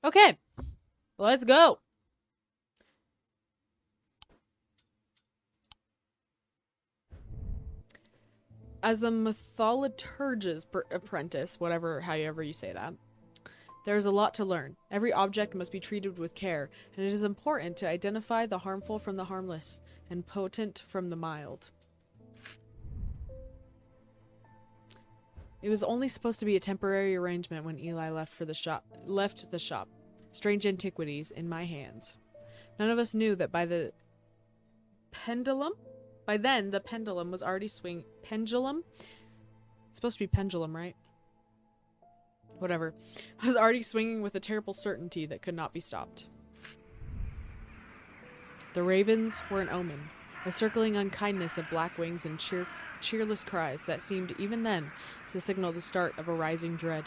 Okay, let's go. As the mytholoturge's apprentice, however you say that, there is a lot to learn. Every object must be treated with care, and it is important to identify the harmful from the harmless and potent from the mild. It was only supposed to be a temporary arrangement when Eli left the shop. Strange antiquities in my hands. None of us knew that by then the pendulum was already swinging. Pendulum? It's supposed to be pendulum, right? Whatever. I was already swinging with a terrible certainty that could not be stopped. The ravens were an omen, a circling unkindness of black wings and cheerless cries that seemed even then to signal the start of a rising dread.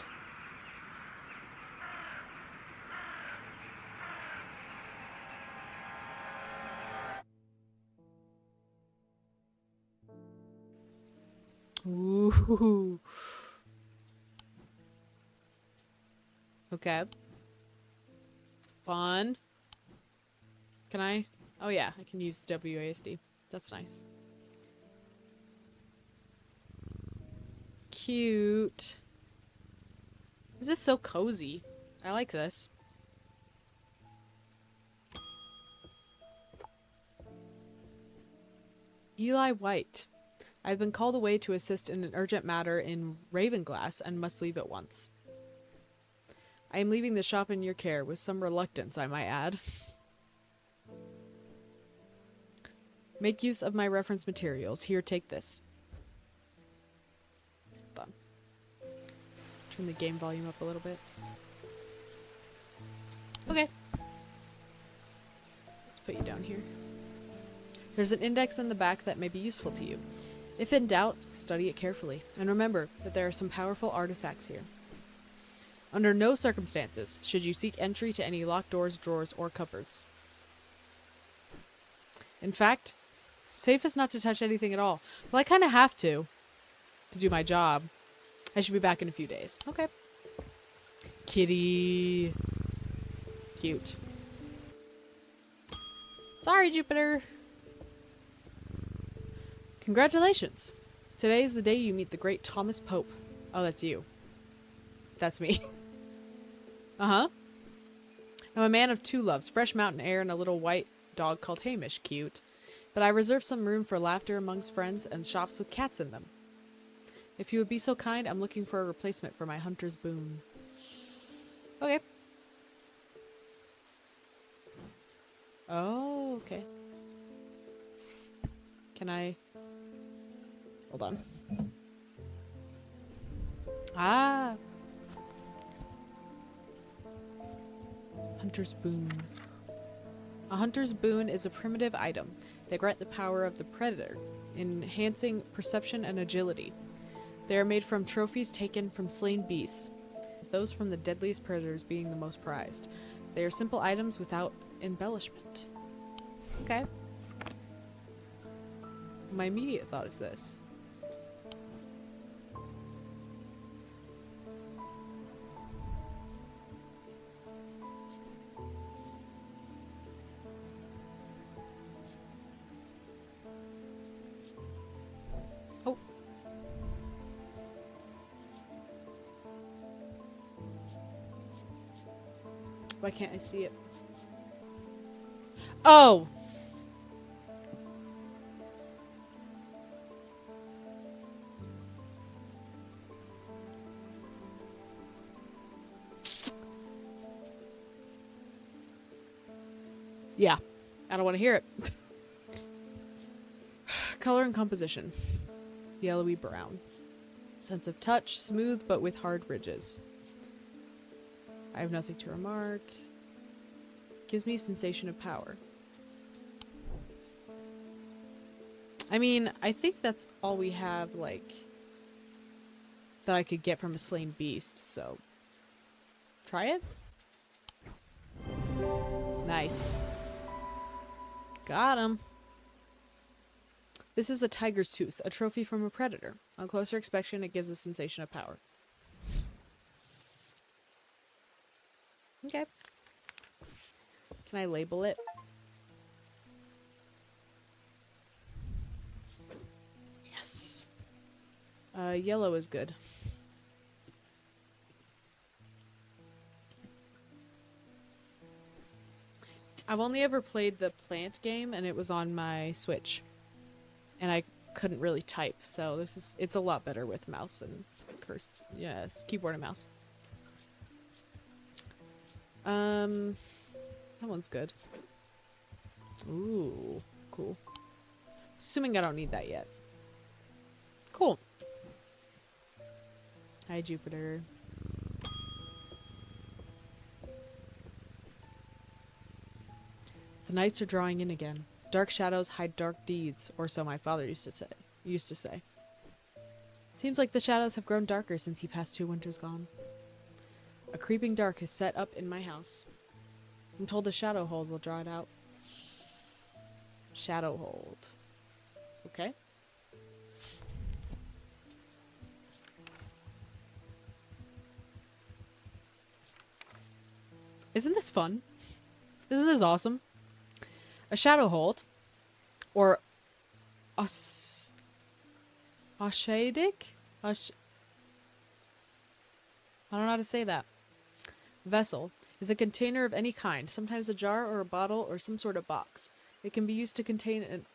Ooh. Okay. Fun. Can I? Oh yeah, I can use WASD. That's nice. Cute. This is so cozy. I like this. Eli White. I've been called away to assist in an urgent matter in Ravenglass and must leave at once. I am leaving the shop in your care, with some reluctance, I might add. Make use of my reference materials. Here, take this. Hold on. Turn the game volume up a little bit. Okay. Let's put you down here. There's an index in the back that may be useful to you. If in doubt, study it carefully, and remember that there are some powerful artifacts here. Under no circumstances should you seek entry to any locked doors, drawers, or cupboards. In fact, safest not to touch anything at all. Well, I kind of have to do my job. I should be back in a few days. Okay. Kitty. Cute. Sorry, Jupiter. Congratulations. Today is the day you meet the great Thomas Pope. Oh, that's you. That's me. Uh-huh. I'm a man of two loves, fresh mountain air and a little white dog called Hamish. Cute. But I reserve some room for laughter amongst friends and shops with cats in them. If you would be so kind, I'm looking for a replacement for my hunter's boon. Okay. Oh, okay. Can I... Hold on. Ah! Hunter's boon. A hunter's boon is a primitive item that grant the power of the predator, enhancing perception and agility. They are made from trophies taken from slain beasts, those from the deadliest predators being the most prized. They are simple items without embellishment. Okay. My immediate thought is this. Oh. Why can't I see it? Oh! Yeah. I don't want to hear it. Color and composition. Yellowy brown. Sense of touch, smooth but with hard ridges. I have nothing to remark. Gives me a sensation of power. I mean, I think that's all we have, like, that I could get from a slain beast, so... Try it? Nice. Got him. This is a tiger's tooth, a trophy from a predator. On closer inspection, it gives a sensation of power. Okay. Can I label it? Yes. Yellow is good. I've only ever played the plant game, and it was on my Switch. And I couldn't really type, so it's a lot better with mouse and cursed. Yes, keyboard and mouse. That one's good. Ooh, cool. Assuming I don't need that yet. Cool. Hi, Jupiter. The nights are drawing in again. Dark shadows hide dark deeds, or so my father used to say. Seems like the shadows have grown darker since he passed 2 winters gone. A creeping dark is set up in my house. I'm told a shadow hold will draw it out. Shadow hold. Okay. Isn't this fun? Isn't this awesome? A shadow hold, or ashadic? I don't know how to say that. Vessel is a container of any kind, sometimes a jar or a bottle or some sort of box. It can be used to contain an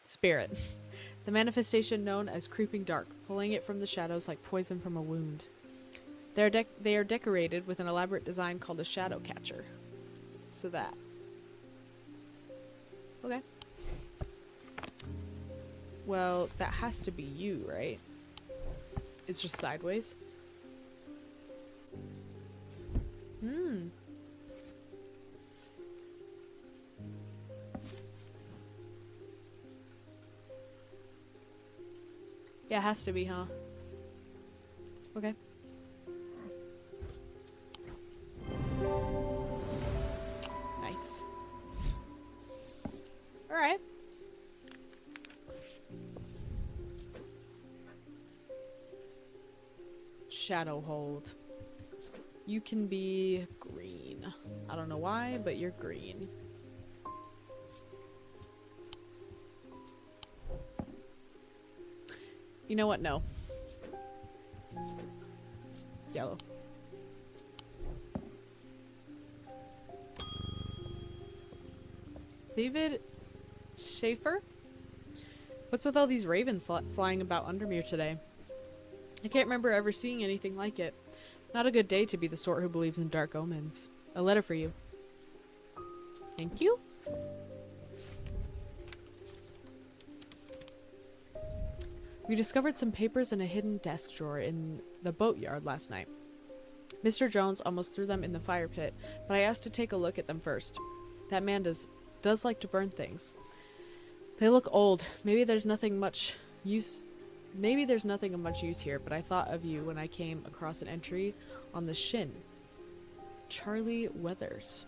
spirit. The manifestation known as creeping dark, pulling it from the shadows like poison from a wound. They are decorated with an elaborate design called a shadow catcher. So that. Okay. Well, that has to be you, right? It's just sideways. Yeah, it has to be, huh? Okay. Nice. Alright. Shadow hold. You can be green. I don't know why, but you're green. You know what? No. Yellow. David Schaefer? What's with all these ravens flying about Undermere today? I can't remember ever seeing anything like it. Not a good day to be the sort who believes in dark omens. A letter for you. Thank you. We discovered some papers in a hidden desk drawer in the boatyard last night. Mr. Jones almost threw them in the fire pit, but I asked to take a look at them first. That man does like to burn things. They look old. Maybe there's nothing of much use here, but I thought of you when I came across an entry on the shin. Charlie Weathers.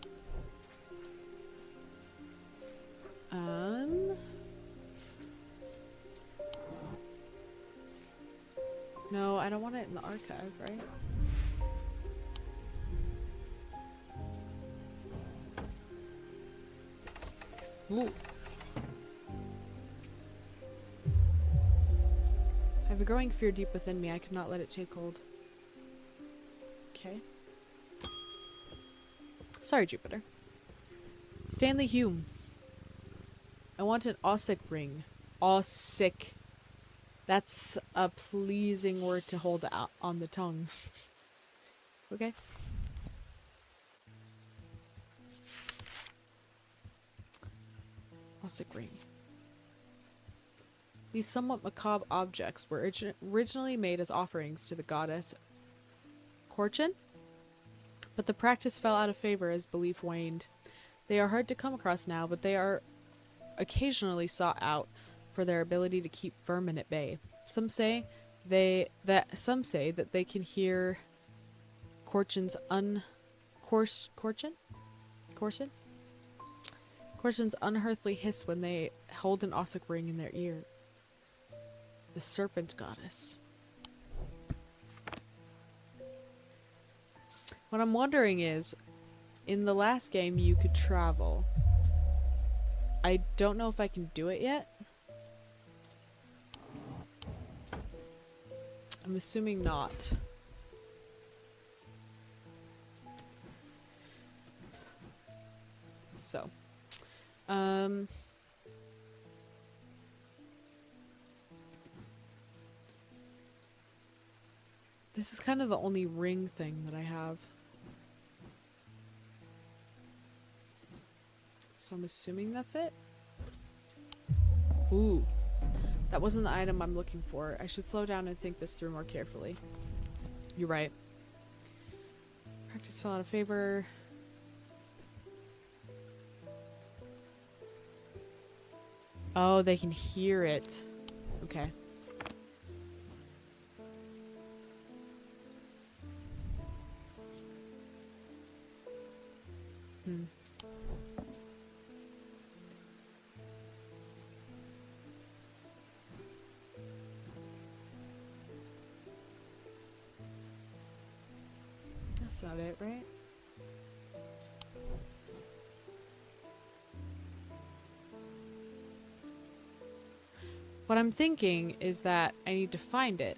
No, I don't want it in the archive, right? Ooh. I have a growing fear deep within me. I cannot let it take hold. Okay. Sorry, Jupiter. Stanley Hume. I want an Ossic ring. Ossic. That's a pleasing word to hold out on the tongue. Okay. Ossic ring. These somewhat macabre objects were originally made as offerings to the goddess Korchin, but the practice fell out of favor as belief waned. They are hard to come across now, but they are occasionally sought out for their ability to keep vermin at bay. Some say that they can hear Korchin's unearthly hiss when they hold an Ossic ring in their ear. The serpent goddess. What I'm wondering is, in the last game you could travel. I don't know if I can do it yet. I'm assuming not. So, this is kind of the only ring thing that I have. So I'm assuming that's it. Ooh. That wasn't the item I'm looking for. I should slow down and think this through more carefully. You're right. Practice fell out of favor. Oh, they can hear it. Okay. Hmm. That's not it, right? What I'm thinking is that I need to find it.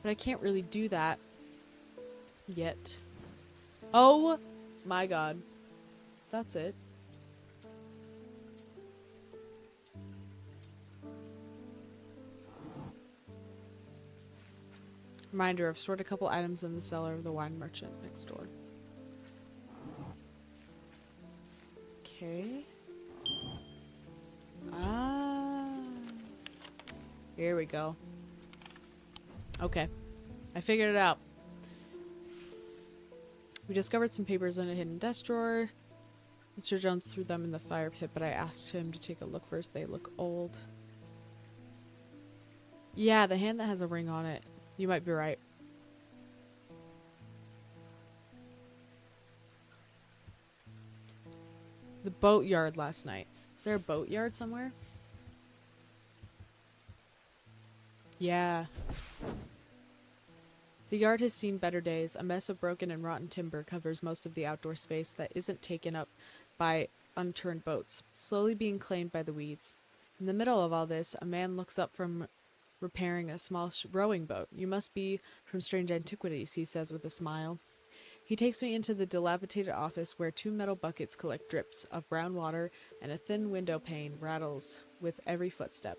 But I can't really do that yet. Oh my god. That's it. Reminder, I've stored a couple items in the cellar of the wine merchant next door. Okay. Ah. Here we go. Okay. I figured it out. We discovered some papers in a hidden desk drawer. Mr. Jones threw them in the fire pit, but I asked him to take a look first. They look old. Yeah, the hand that has a ring on it. You might be right. The boat yard last night. Is there a boat yard somewhere? Yeah. The yard has seen better days. A mess of broken and rotten timber covers most of the outdoor space that isn't taken up by unturned boats, slowly being claimed by the weeds. In the middle of all this, a man looks up from repairing a small rowing boat. You must be from Strange Antiquities, he says with a smile. He takes me into the dilapidated office where 2 metal buckets collect drips of brown water and a thin window pane rattles with every footstep.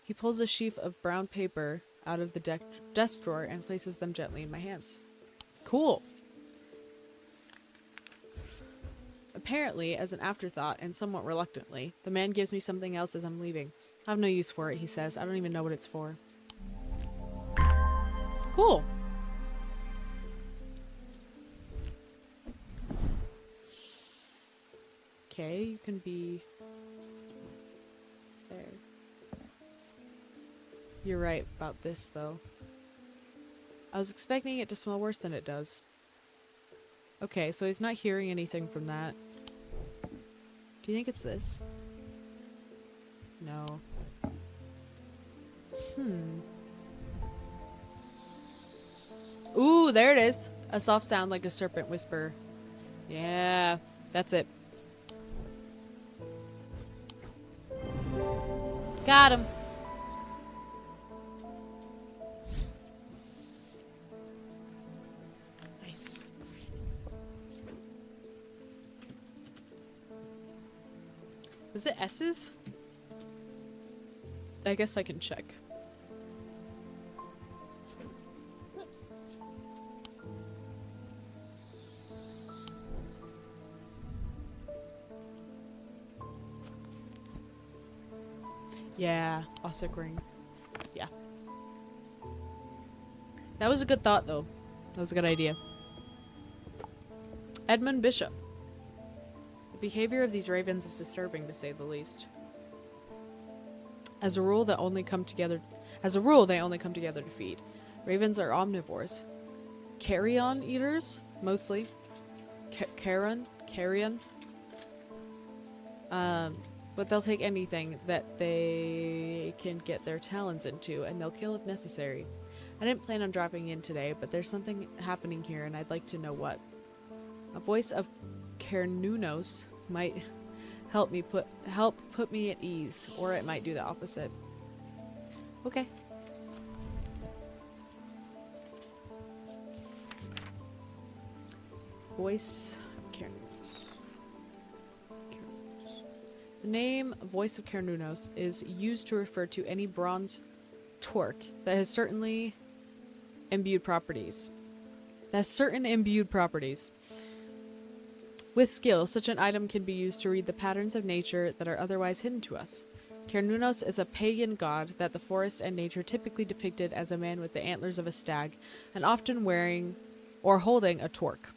He pulls a sheaf of brown paper out of the desk drawer and places them gently in my hands. Cool. Apparently, as an afterthought and somewhat reluctantly, the man gives me something else as I'm leaving. I have no use for it, he says. I don't even know what it's for. Cool. Okay, you can be there. You're right about this, though. I was expecting it to smell worse than it does. Okay, so he's not hearing anything from that. Do you think it's this? No. Ooh, there it is. A soft sound like a serpent whisper. Yeah, that's it. Got him. Nice. Was it S's? I guess I can check. Yeah, Ossock ring. Yeah. That was a good thought, though. That was a good idea. Edmund Bishop. The behavior of these ravens is disturbing, to say the least. As a rule, they only come together to feed. Ravens are omnivores. Carrion eaters, mostly. Carrion. But they'll take anything that they can get their talons into, and they'll kill if necessary. I didn't plan on dropping in today, but there's something happening here and I'd like to know what. A voice of Kernunos might help put me at ease, or it might do the opposite. Okay. Voice of Kernunos. The name Voice of Kernunos is used to refer to any bronze torque that has certain imbued properties. With skill, such an item can be used to read the patterns of nature that are otherwise hidden to us. Kernunos is a pagan god that the forest and nature typically depicted as a man with the antlers of a stag, and often wearing or holding a torque.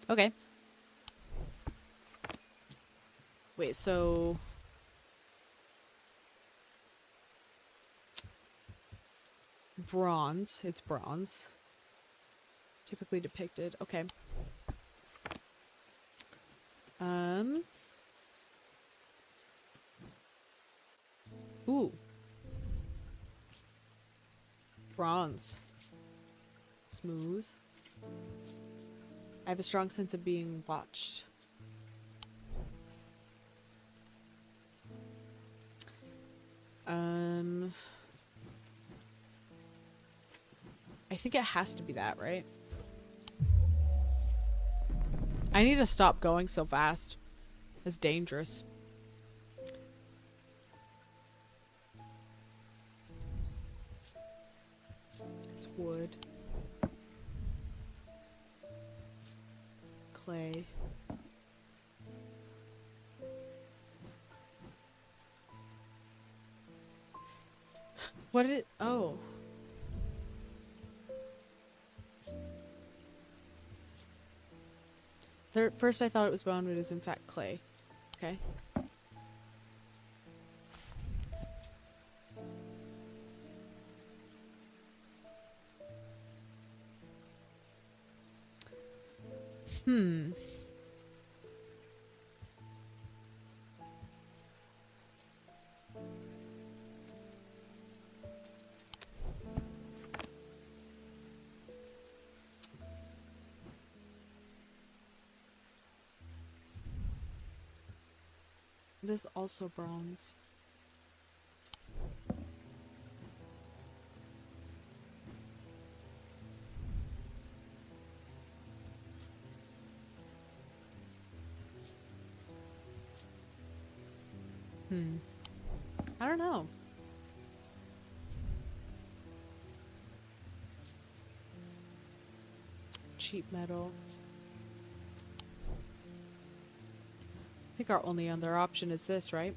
Okay. Wait, so... Bronze. It's bronze. Typically depicted. Okay. Ooh. Bronze. Smooth. I have a strong sense of being watched. I think it has to be that, right? I need to stop going so fast. It's dangerous. It's wood. Clay. What did it... Oh. First I thought it was bone, but it is in fact clay. Okay. It is also bronze. I don't know. Cheap metal. I think our only other option is this, right?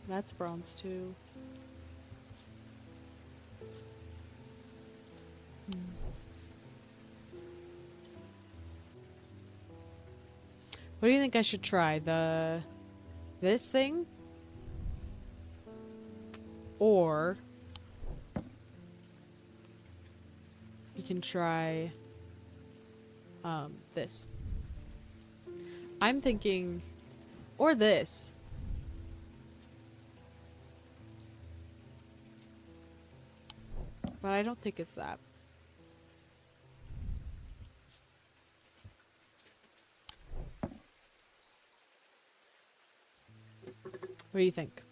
That's bronze too. What do you think I should try? This thing? Or you can try this. I'm thinking, or this. But I don't think it's that. What do you think?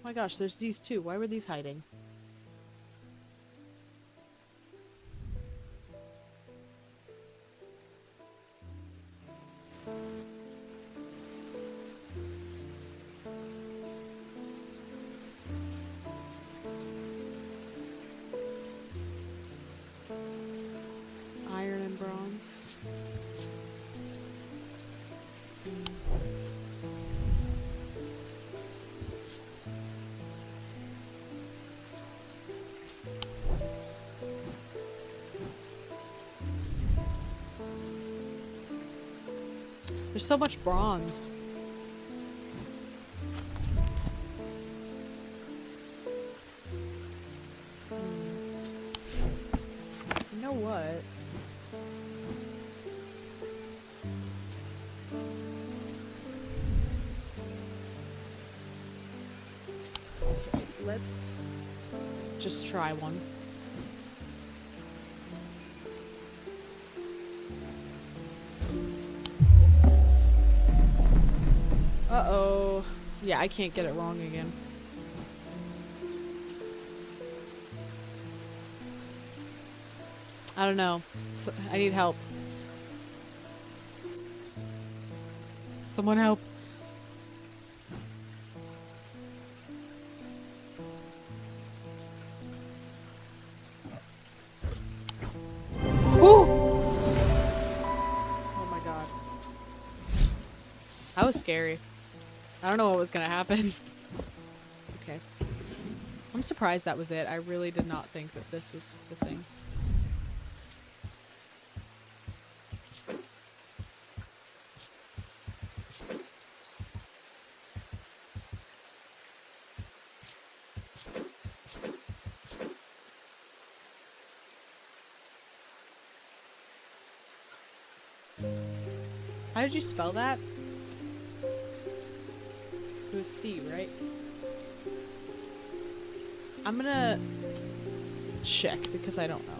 Oh my gosh, there's these two. Why were these hiding? Iron and bronze. There's so much bronze. You know what? Okay, let's just try one. Uh-oh. Yeah, I can't get it wrong again. I don't know. I need help. Someone help. Ooh! Oh my god. That was scary. I don't know what was gonna happen. Okay. I'm surprised that was it. I really did not think that this was the thing. How did you spell that? It was C, right? I'm gonna check because I don't know.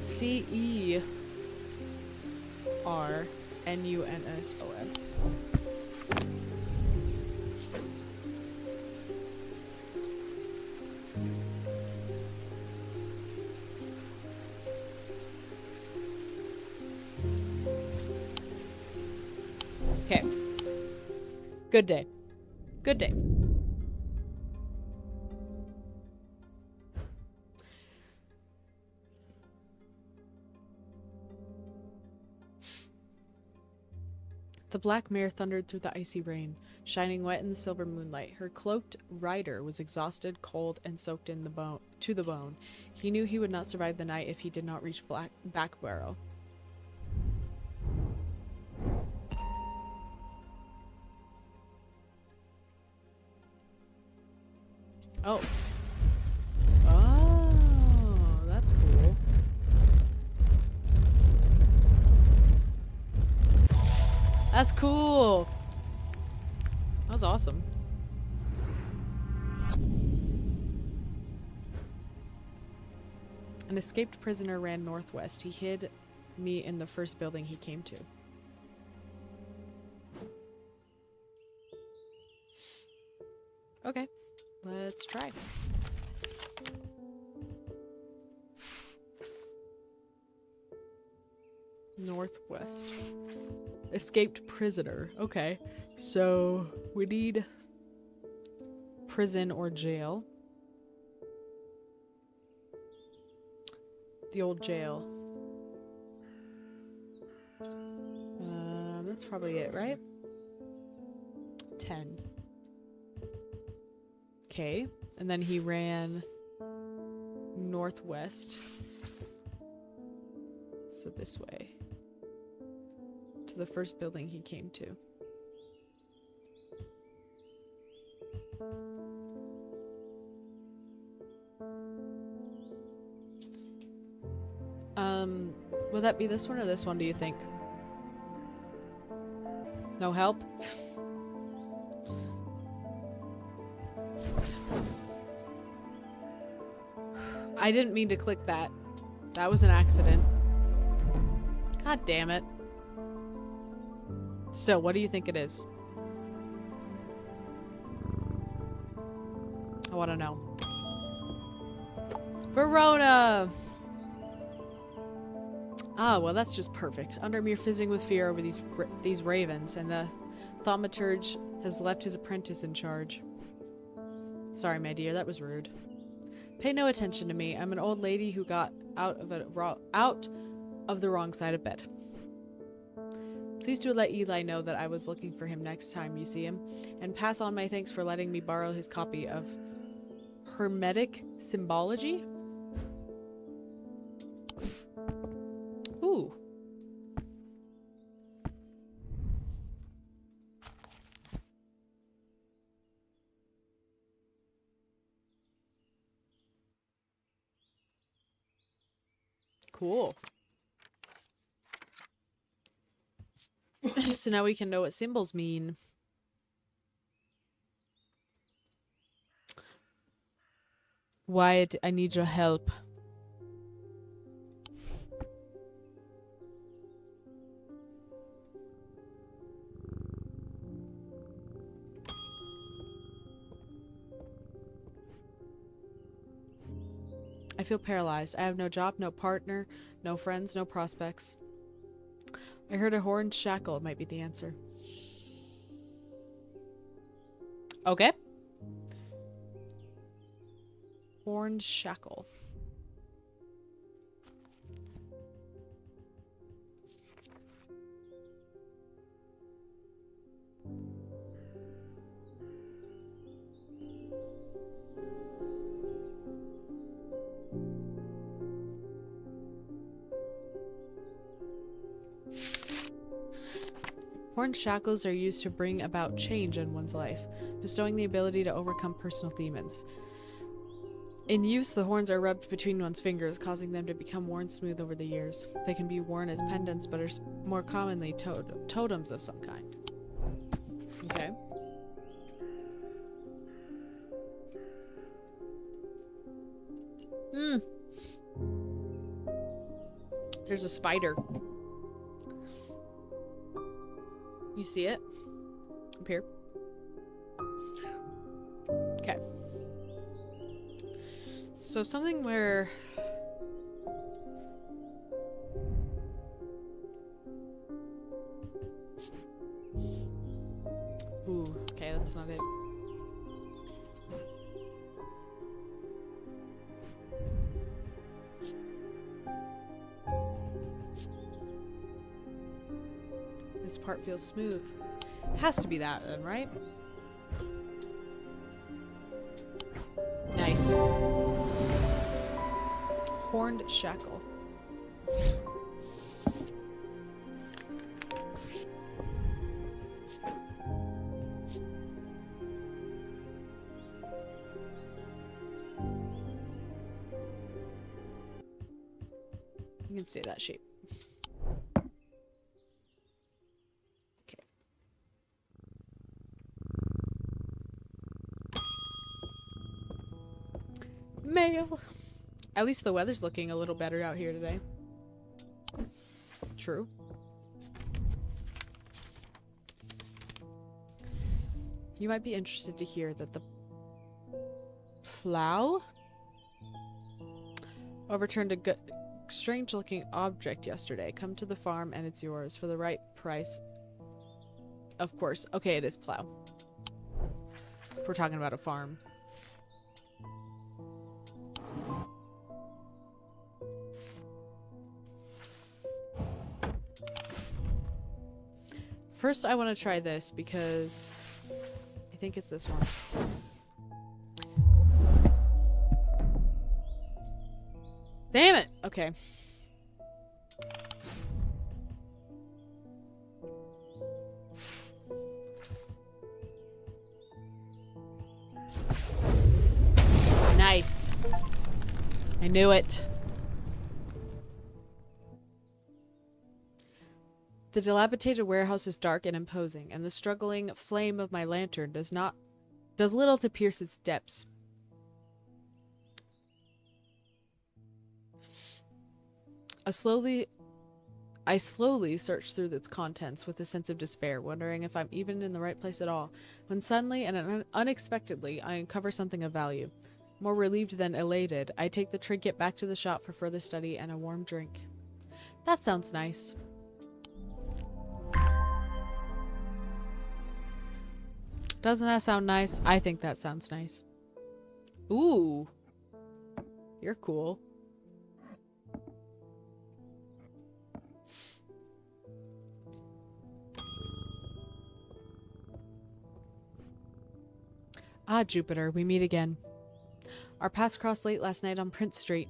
C-E-R-N-U-N-S-O-S. Okay. Good day. Good day. The black mare thundered through the icy rain, shining wet in the silver moonlight. Her cloaked rider was exhausted, cold, and soaked to the bone. He knew he would not survive the night if he did not reach Backbarrow. Oh. Oh, that's cool. That's cool. That was awesome. An escaped prisoner ran northwest. He hid me in the first building he came to. Okay, let's try. Northwest. Escaped prisoner. Okay. So we need prison or jail. The old jail. That's probably it, right? 10. Okay. And then he ran northwest. So this way. To the first building he came to. Will that be this one or this one, do you think? No help? I didn't mean to click that. That was an accident. God damn it. So, what do you think it is? I want to know. Verona! Ah, well, that's just perfect. Undermere fizzing with fear over these ravens, and the thaumaturge has left his apprentice in charge. Sorry, my dear, that was rude. Pay no attention to me. I'm an old lady who got out of the wrong side of bed. Please do let Eli know that I was looking for him next time you see him, and pass on my thanks for letting me borrow his copy of Hermetic Symbology. Ooh. Cool. So now we can know what symbols mean. Wyatt, I need your help. I feel paralyzed. I have no job, no partner, no friends, no prospects. I heard a horned shackle might be the answer. Okay. Horned shackle. Horned shackles are used to bring about change in one's life, bestowing the ability to overcome personal demons. In use, the horns are rubbed between one's fingers, causing them to become worn smooth over the years. They can be worn as pendants, but are more commonly totems of some kind. Okay. There's a spider. You see it? Up here. Okay. So something where... Ooh, okay, that's not it. This part feels smooth. Has to be that then, right? Nice. Horned shackle. You can stay that shape. Okay. Mail. At least the weather's looking a little better out here today. True. You might be interested to hear that the plow overturned a strange-looking object yesterday. Come to the farm and it's yours for the right price. Of course. Okay, it is plow. If we're talking about a farm. First, I want to try this because I think it's this one. Damn it! Okay. Nice. I knew it. The dilapidated warehouse is dark and imposing, and the struggling flame of my lantern does little to pierce its depths. I slowly search through its contents with a sense of despair, wondering if I'm even in the right place at all, when suddenly and unexpectedly I uncover something of value. More relieved than elated, I take the trinket back to the shop for further study and a warm drink. That sounds nice. Doesn't that sound nice? I think that sounds nice. Ooh. You're cool. Ah, Jupiter, we meet again. Our paths crossed late last night on Prince Street.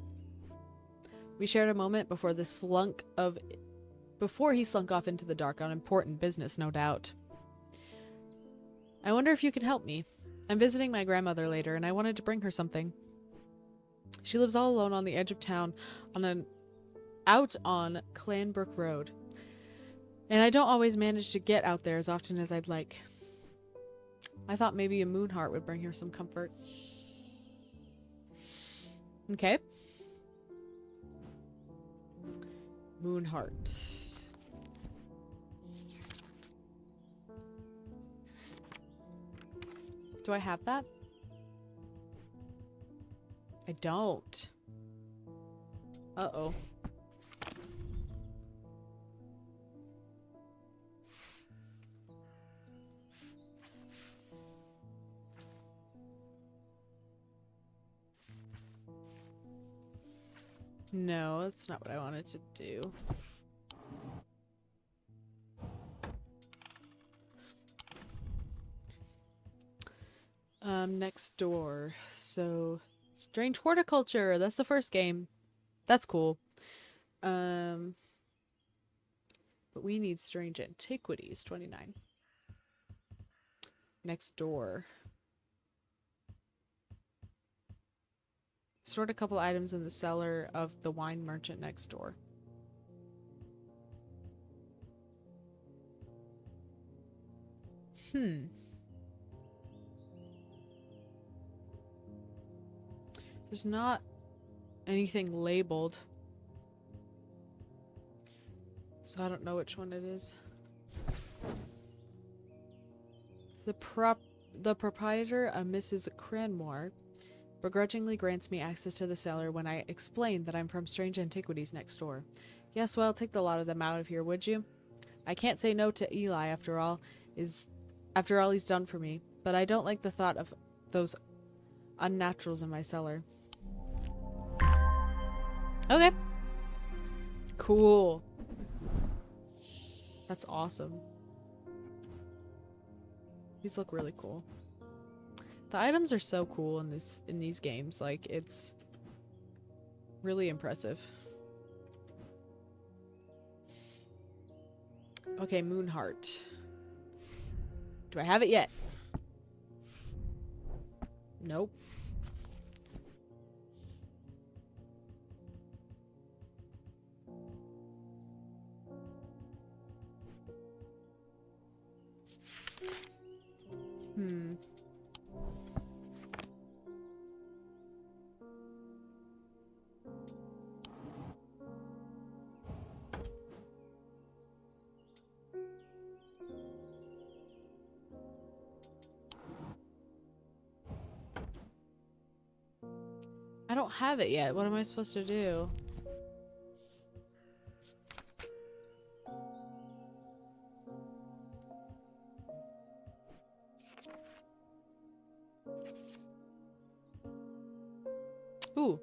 We shared a moment before he slunk off into the dark on important business, no doubt. I wonder if you can help me. I'm visiting my grandmother later, and I wanted to bring her something. She lives all alone on the edge of town on an out on Clanbrook Road. And I don't always manage to get out there as often as I'd like. I thought maybe a moon heart would bring her some comfort. Okay. Moon heart. Do I have that? I don't. Uh-oh. No, that's not what I wanted to do. Next door. So, Strange Horticulture. That's the first game. That's cool. But we need Strange Antiquities, 29. Next door. Stored a couple items in the cellar of the wine merchant next door. There's not anything labeled. So I don't know which one it is. The proprietor, a Mrs. Cranmore, begrudgingly grants me access to the cellar when I explain that I'm from Strange Antiquities next door. Yes, well, take the lot of them out of here, would you? I can't say no to Eli after all he's done for me, but I don't like the thought of those unnaturals in my cellar. Okay. Cool. That's awesome. These look really cool. The items are so cool in these games. Like, it's really impressive. Okay, Moonheart. Do I have it yet? Nope. I don't have it yet. What am I supposed to do? Ooh.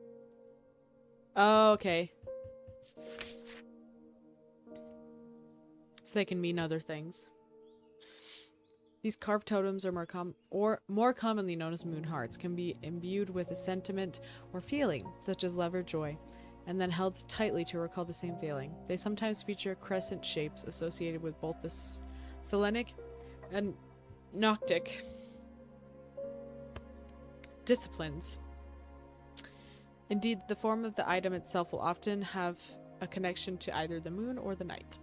Oh, okay. So they can mean other things. These carved totems are more commonly known as moon hearts, can be imbued with a sentiment or feeling, such as love or joy, and then held tightly to recall the same feeling. They sometimes feature crescent shapes associated with both the Selenic and Noctic disciplines. Indeed, the form of the item itself will often have a connection to either the moon or the night.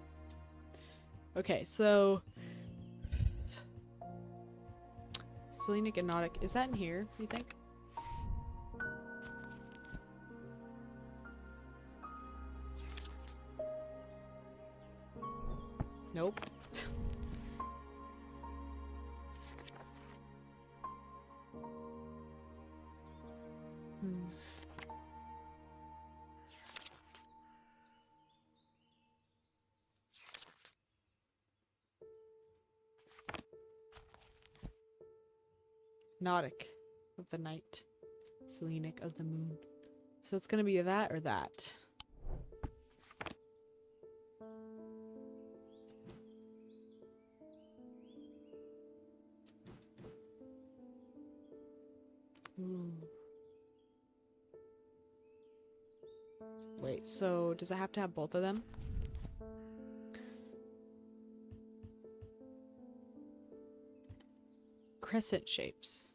Okay, so Selenic and Nautic. Is that in here, you think? Nope. Nautic of the night. Selenic of the moon. So it's gonna be that or that. Ooh. Wait, so does it have to have both of them? Crescent shapes.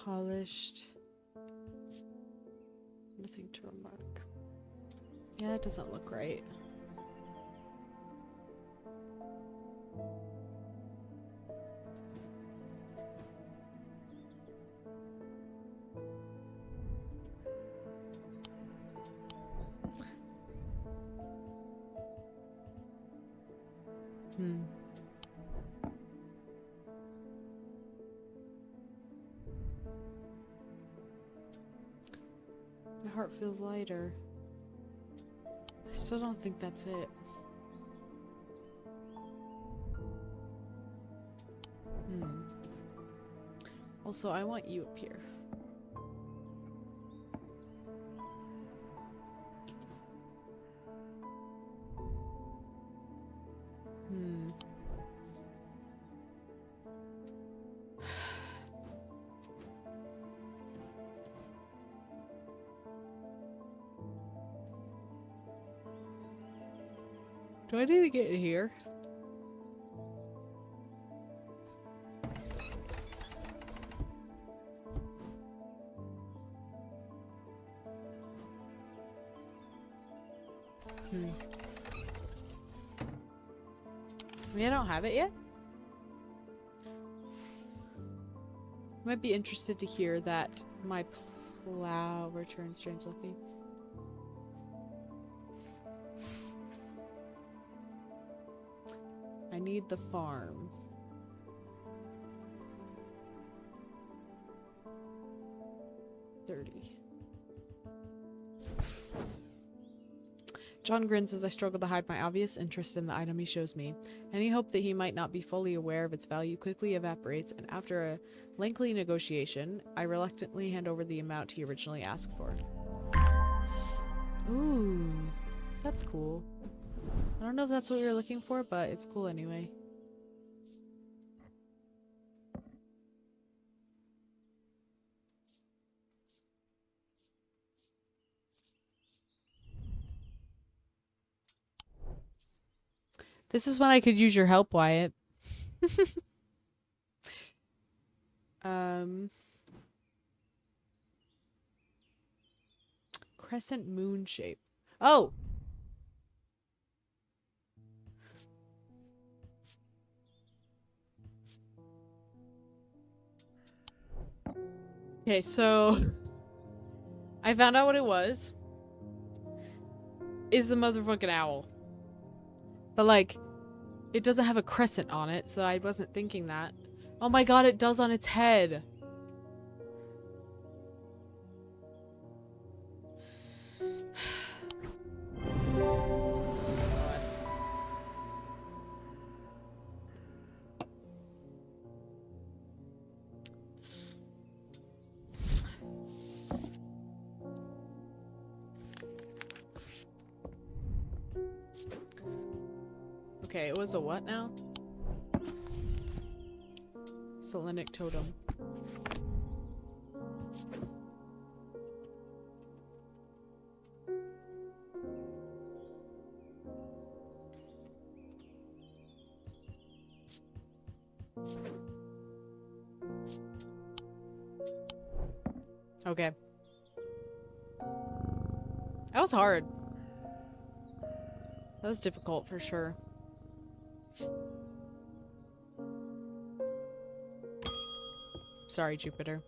Polished. Nothing to remark. Yeah, it doesn't look right. My heart feels lighter. I still don't think that's it. Also, I want you up here. Do I need to get in here? I mean, I don't have it yet. Might be interested to hear that my plow returns strange looking. I need the farm. $30. John grins as I struggle to hide my obvious interest in the item he shows me. Any hope that he might not be fully aware of its value quickly evaporates, and after a lengthy negotiation, I reluctantly hand over the amount he originally asked for. Ooh, that's cool. I don't know if that's what we were looking for, but it's cool anyway. This is when I could use your help, Wyatt. Crescent moon shape. Oh! Okay, so I found out what it was. Is the motherfucking owl. But like, it doesn't have a crescent on it, so I wasn't thinking that. Oh my god, it does on its head. Okay, it was a what now? Selenic totem. Okay. That was hard. That was difficult for sure. Sorry, Jupiter.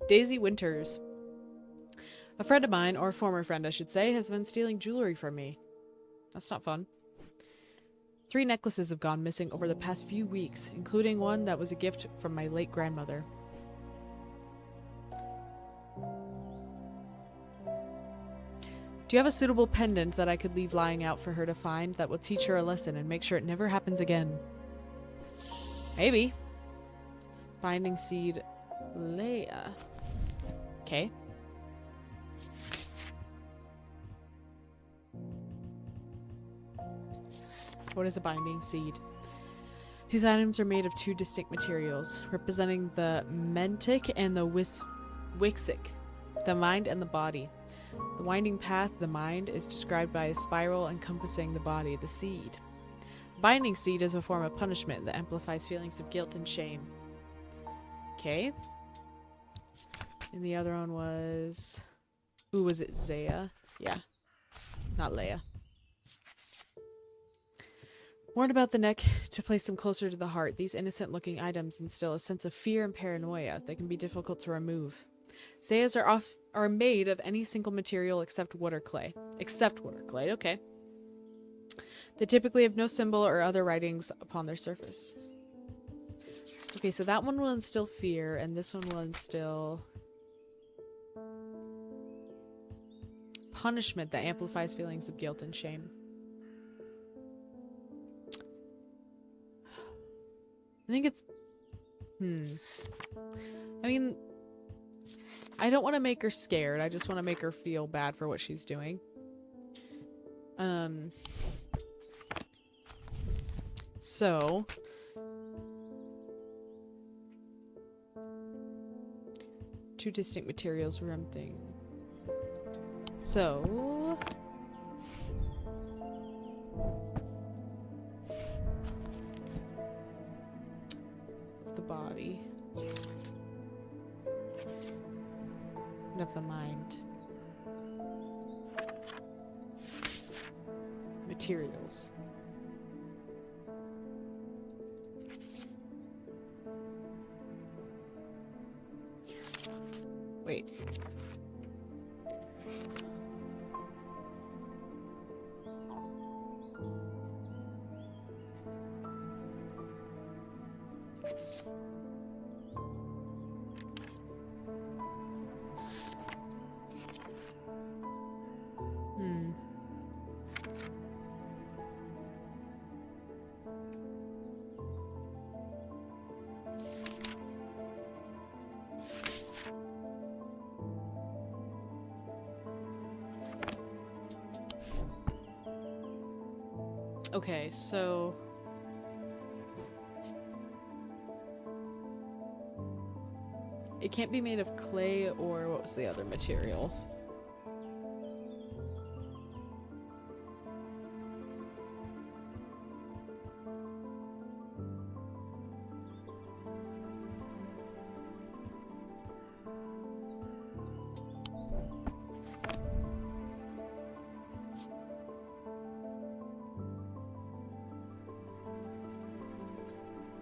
Daisy Winters. A friend of mine, or a former friend I should say, has been stealing jewelry from me. That's not fun. 3 necklaces have gone missing over the past few weeks, including one that was a gift from my late grandmother. Do you have a suitable pendant that I could leave lying out for her to find that will teach her a lesson and make sure it never happens again? Maybe. Binding seed Leia. Okay. What is a binding seed? These items are made of 2 distinct materials, representing the mentic and the wixic, the mind and the body. The winding path, the mind, is described by a spiral encompassing the body, the seed. Binding seed is a form of punishment that amplifies feelings of guilt and shame. Okay. And the other one was... Ooh, was it Zaya? Yeah. Not Leia. Worn about the neck to place them closer to the heart, these innocent-looking items instill a sense of fear and paranoia that can be difficult to remove. Zayas are made of any single material except wood or clay. Except wood or clay, okay. They typically have no symbol or other writings upon their surface. Okay, so that one will instill fear, and this one will instill... punishment that amplifies feelings of guilt and shame. I think it's... I mean, I don't want to make her scared. I just want to make her feel bad for what she's doing. So... two distinct materials were emptying. So... of the body. And of the mind. Materials. Wait. Okay, so... it can't be made of clay or what was the other material?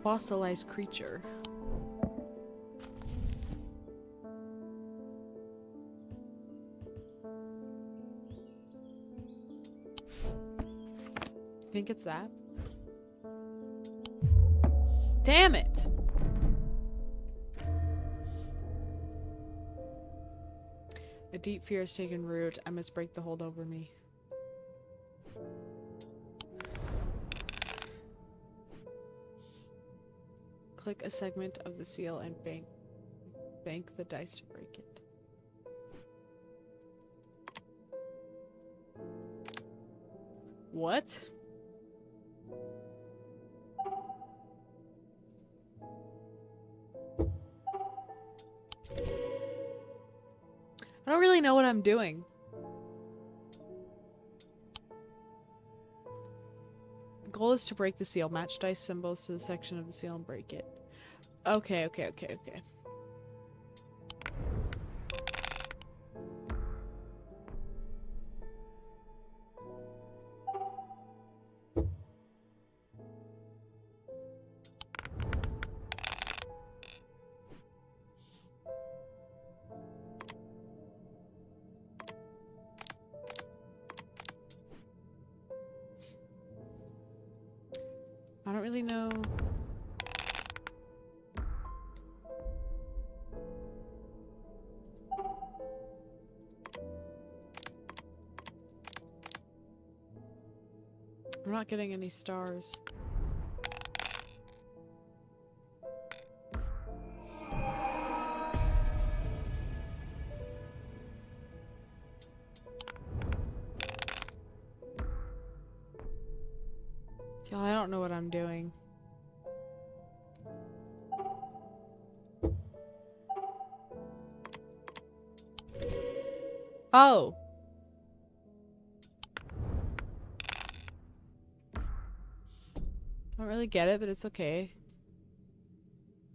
Fossilized creature. Think it's that? Damn it! A deep fear has taken root. I must break the hold over me. Click a segment of the seal and bank the dice to break it. What? I don't really know what I'm doing. The goal is to break the seal. Match dice symbols to the section of the seal and break it. Okay. I don't really know. I'm not getting any stars. Y'all, I don't know what I'm doing. Oh! I don't really get it, but it's okay.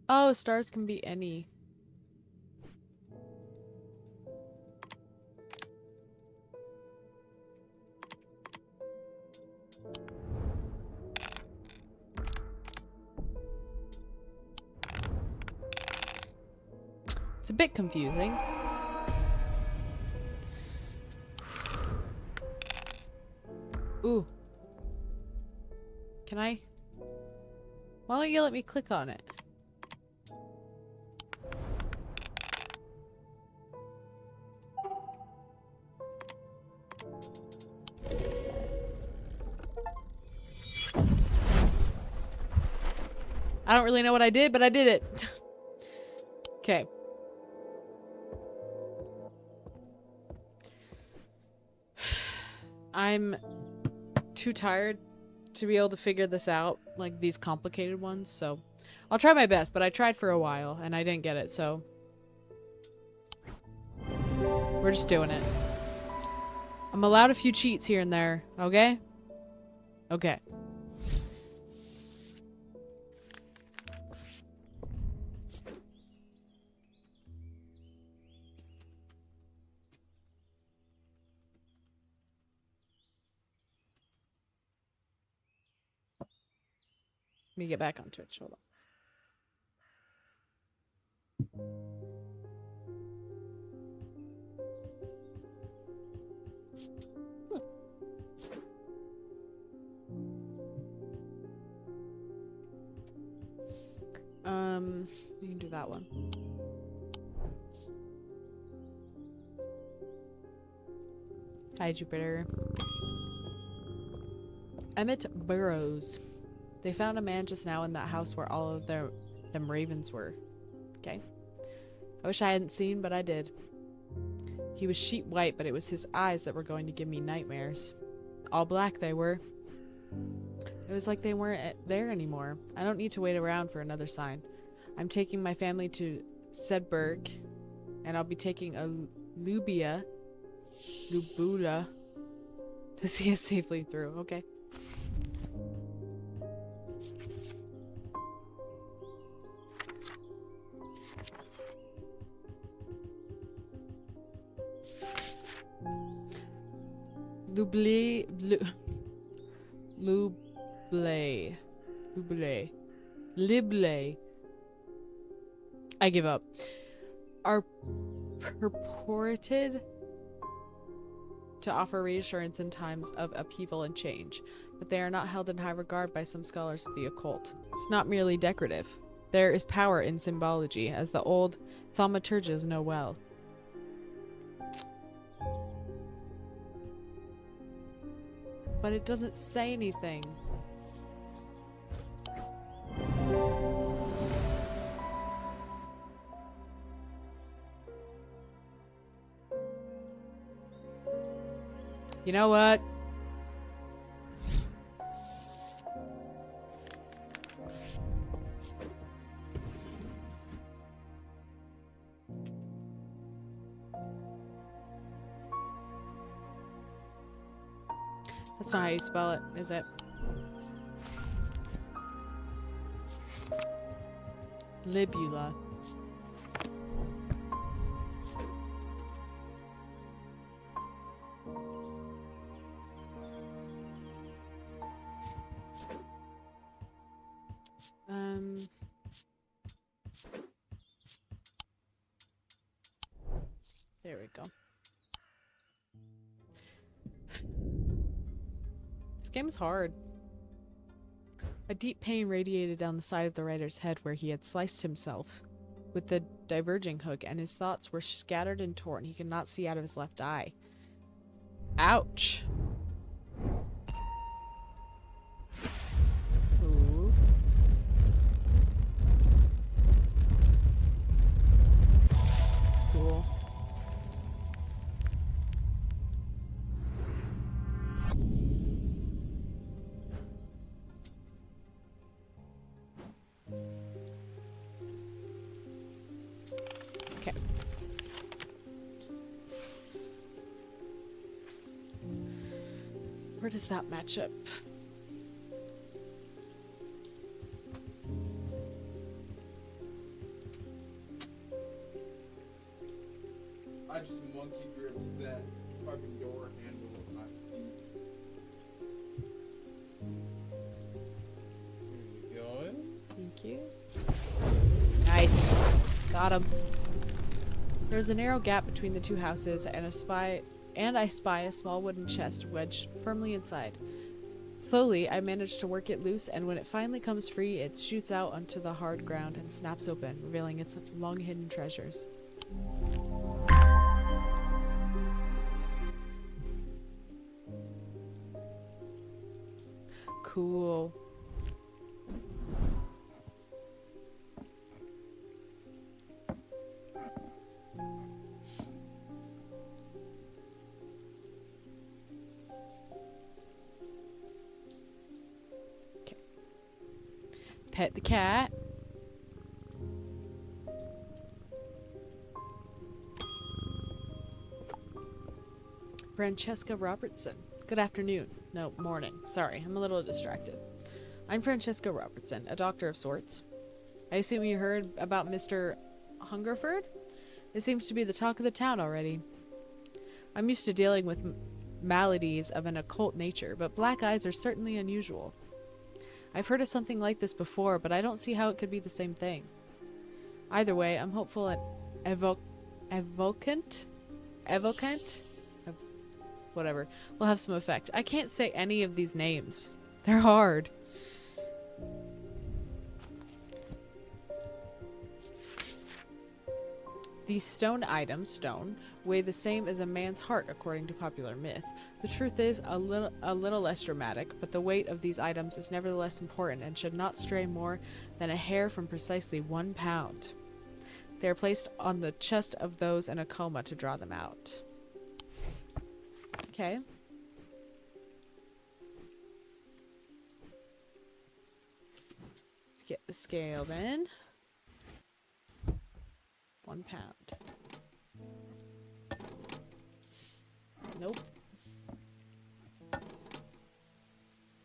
Oh, stars can be any. a bit confusing. Ooh. Can I? Why don't you let me click on it? I don't really know what I did, but I did it. Okay. I'm too tired to be able to figure this out, like these complicated ones, so I'll try my best, but I tried for a while and I didn't get it, so we're just doing it. I'm allowed a few cheats here and there, okay? Okay. Let me get back on Twitch. Hold on. You can do that one. Hi, Jupiter. Emmett Burrows. They found a man just now in that house where all of them ravens were. Okay. I wish I hadn't seen, but I did. He was sheet white, but it was his eyes that were going to give me nightmares. All black they were. It was like they weren't there anymore. I don't need to wait around for another sign. I'm taking my family to Sedberg, and I'll be taking a Lubula to see us safely through. Okay. Lible. I give up. Are purported to offer reassurance in times of upheaval and change, but they are not held in high regard by some scholars of the occult. It's not merely decorative. There is power in symbology, as the old thaumaturges know well. But it doesn't say anything. You know what? That's not how you spell it, is it? Libula. There we go. This game is hard. A deep pain radiated down the side of the writer's head where he had sliced himself with the diverging hook, and his thoughts were scattered and torn. He could not see out of his left eye. Ouch. Ooh. Cool. Okay. Where does that match up? I just monkey gripped that fucking door handle with my feet. Where we going? Thank you. Nice. Got him. There's a narrow gap between the two houses, and I spy a small wooden chest wedged firmly inside. Slowly, I manage to work it loose, and when it finally comes free, it shoots out onto the hard ground and snaps open, revealing its long-hidden treasures. Cool. Okay. Pet the cat. Francesca Robertson. Good afternoon. No, morning. Sorry, I'm a little distracted. I'm Francesca Robertson, a doctor of sorts. I assume you heard about Mr. Hungerford? It seems to be the talk of the town already. I'm used to dealing with maladies of an occult nature, but black eyes are certainly unusual. I've heard of something like this before, but I don't see how it could be the same thing. Either way, I'm hopeful an evocant? Whatever. Will have some effect. I can't say any of these names. They're hard. These stone items, weigh the same as a man's heart according to popular myth. The truth is a little less dramatic, but the weight of these items is nevertheless important and should not stray more than a hair from precisely 1 pound. They are placed on the chest of those in a coma to draw them out. Okay. Let's get the scale then. 1 pound. Nope.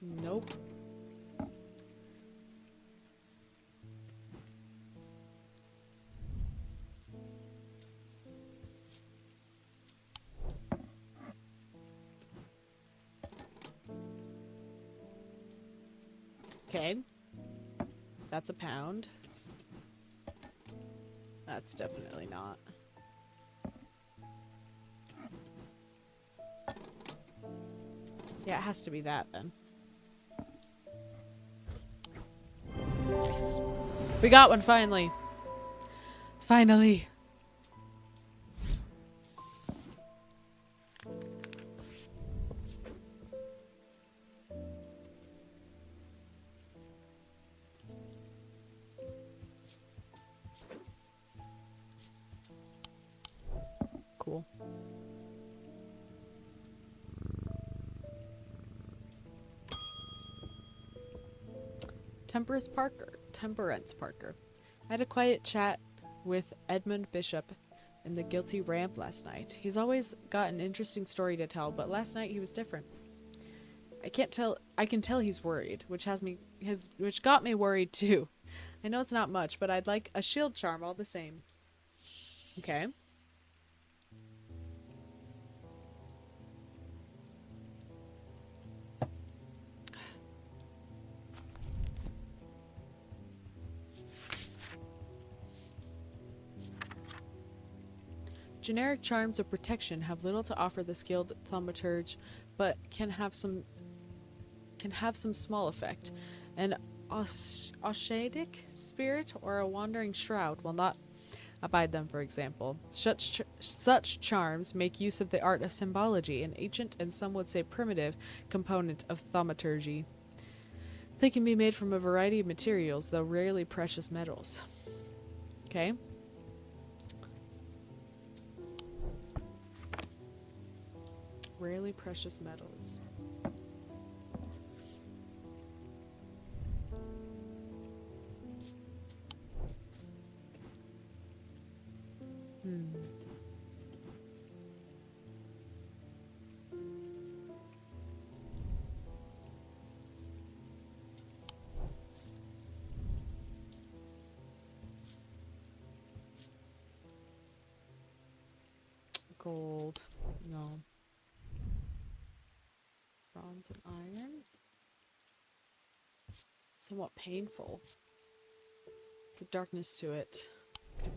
Nope. Okay. That's a pound. That's definitely not. Yeah, it has to be that then. Nice. We got one finally. Finally. Cool. Temperance Parker. I had a quiet chat with Edmund Bishop in the Guilty Ramp last night. He's always got an interesting story to tell, but last night he was different. I can tell he's worried, which got me worried too. I know it's not much, but I'd like a shield charm all the same. Okay. Generic charms of protection have little to offer the skilled thaumaturge, but can have some small effect. An Oshadic spirit or a wandering shroud will not abide them, for example. Such charms make use of the art of symbology, an ancient and some would say primitive component of thaumaturgy. They can be made from a variety of materials, though rarely precious metals. Okay. Rarely precious metals. Gold. No. Bronze and iron. Somewhat painful. It's a darkness to it. Okay.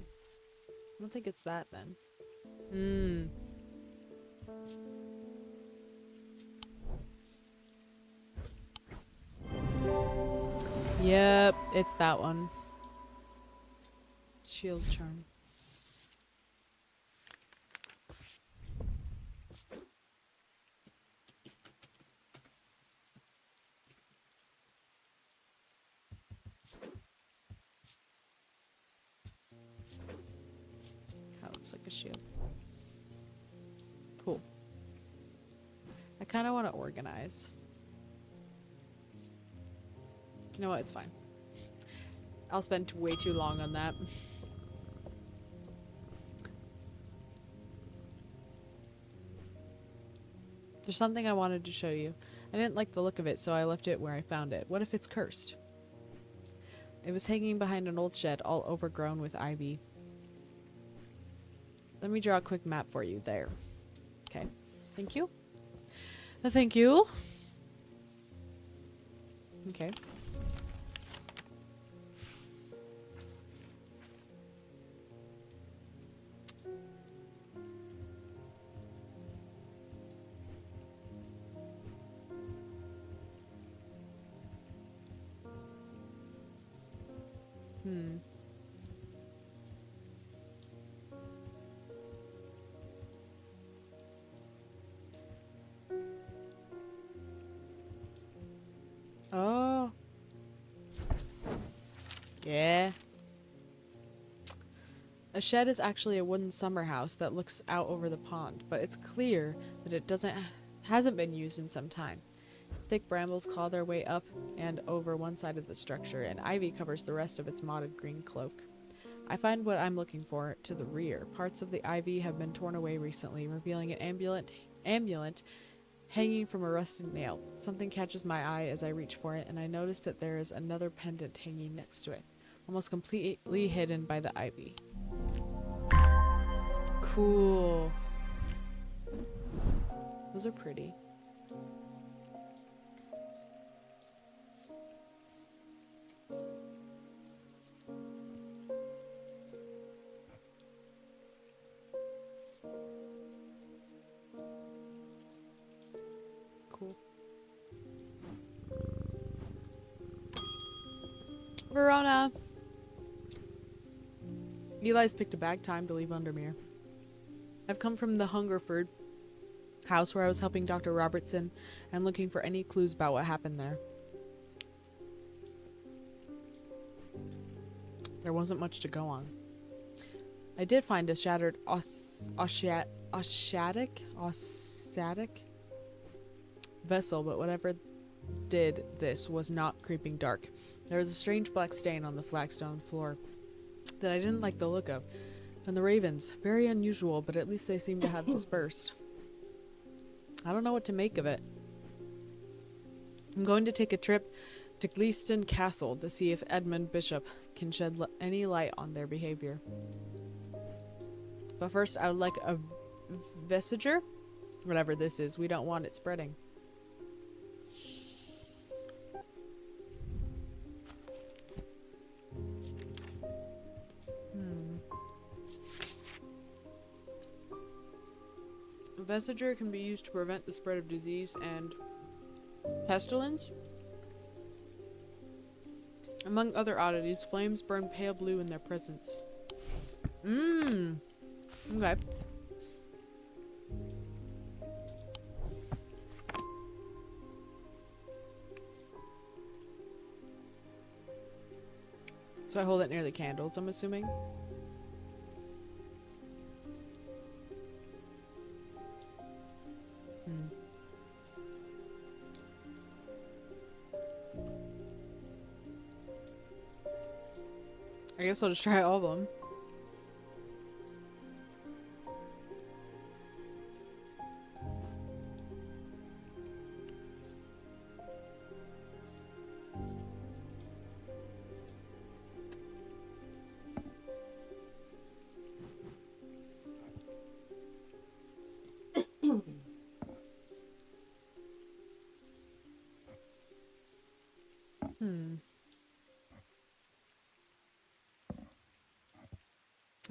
I don't think it's that then. Hmm. Yep, it's that one. Shield charm. Kinda looks like a shield. Cool. I kind of want to organize. You know what? It's fine. I'll spend way too long on that. There's something I wanted to show you. I didn't like the look of it, so I left it where I found it. What if it's cursed? It was hanging behind an old shed, all overgrown with ivy. Let me draw a quick map for you there. Okay. Thank you. Thank you. Okay. Oh. Yeah. A shed is actually a wooden summer house that looks out over the pond, but it's clear that it hasn't been used in some time. Thick brambles claw their way up and over one side of the structure, and ivy covers the rest of its mottled green cloak. I find what I'm looking for to the rear. Parts of the ivy have been torn away recently, revealing an amulet hanging from a rusted nail. Something catches my eye as I reach for it, and I notice that there is another pendant hanging next to it, almost completely hidden by the ivy. Cool. Those are pretty. Cool. Verona! Eli's picked a bad time to leave Undermere. I've come from the Hungerford house where I was helping Dr. Robertson and looking for any clues about what happened there. There wasn't much to go on. I did find a shattered ossatic vessel, but whatever did this was not creeping dark. There was a strange black stain on the flagstone floor that I didn't like the look of. And the ravens, very unusual, but at least they seem to have dispersed. I don't know what to make of it. I'm going to take a trip to Gleaston Castle to see if Edmund Bishop can shed any light on their behavior. But first, I would like a vestige? Whatever this is, we don't want it spreading. A vestige can be used to prevent the spread of disease and pestilence. Among other oddities, flames burn pale blue in their presence. Okay. So I hold it near the candles, I'm assuming. I guess I'll just try all of them.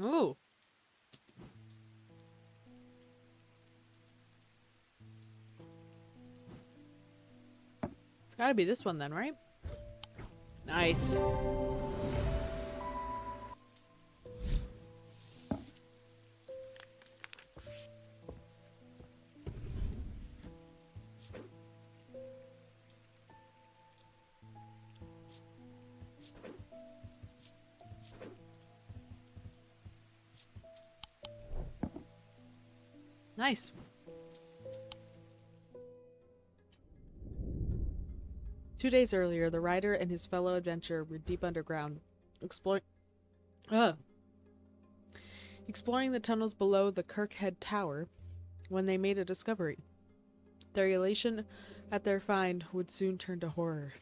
Ooh. Gotta be this one then, right? Nice. Nice. Two days earlier, the rider and his fellow adventurer were deep underground, exploring the tunnels below the Kirkhead Tower when they made a discovery. Their elation at their find would soon turn to horror.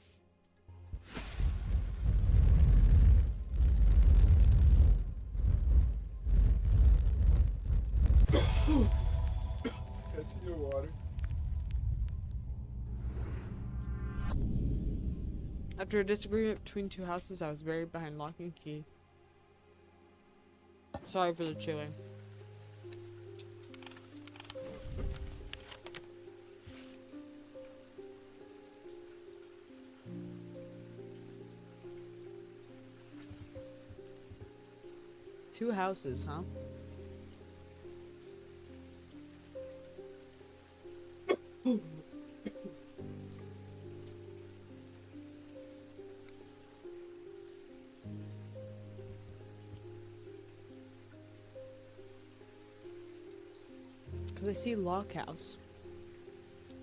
I see your water. After a disagreement between two houses, I was buried behind lock and key. Sorry for the chewing. Two houses, huh? Because I see lock house.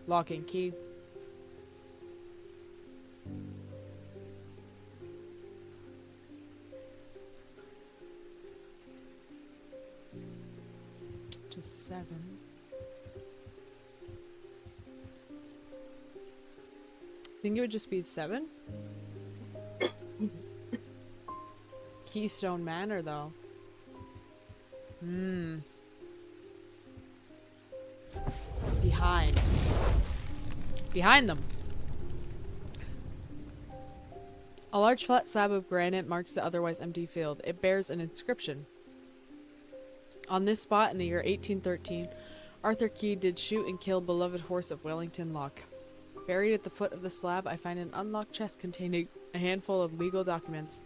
Lock and key. Just 7. Think it would just be 7? Keystone Manor, though. Behind. Behind them. A large flat slab of granite marks the otherwise empty field. It bears an inscription. On this spot in the year 1813, Arthur Key did shoot and kill beloved horse of Wellington Lock. Buried at the foot of the slab, I find an unlocked chest containing a handful of legal documents,